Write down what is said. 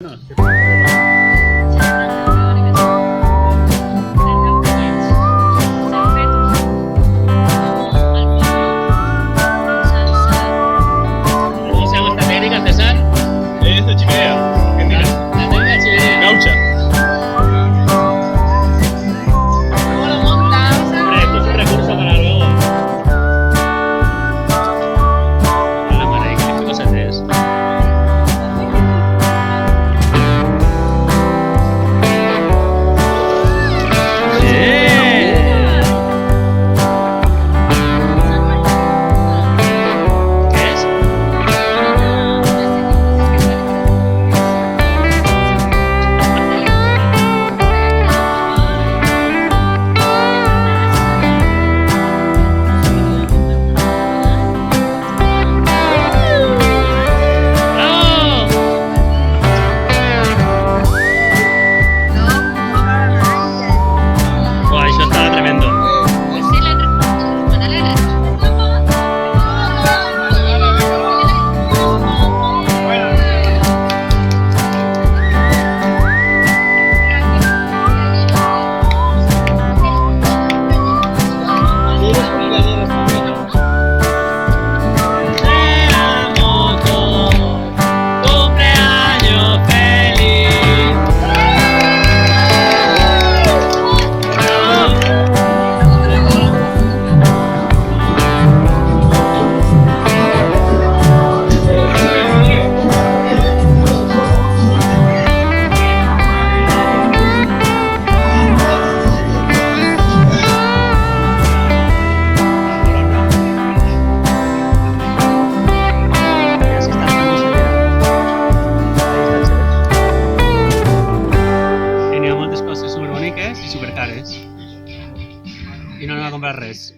se llama esta técnica, César? Es de chimenea. La técnica chimenea. Gaucha. ¿Cómo lo montas? Hombre, esto es un recurso para luego. La maravilla, ¿qué cosas es? Això estava tremendo. Cumpleaños feliz. Tenia moltes coses superboniques i supercares. I no anem a comprar res.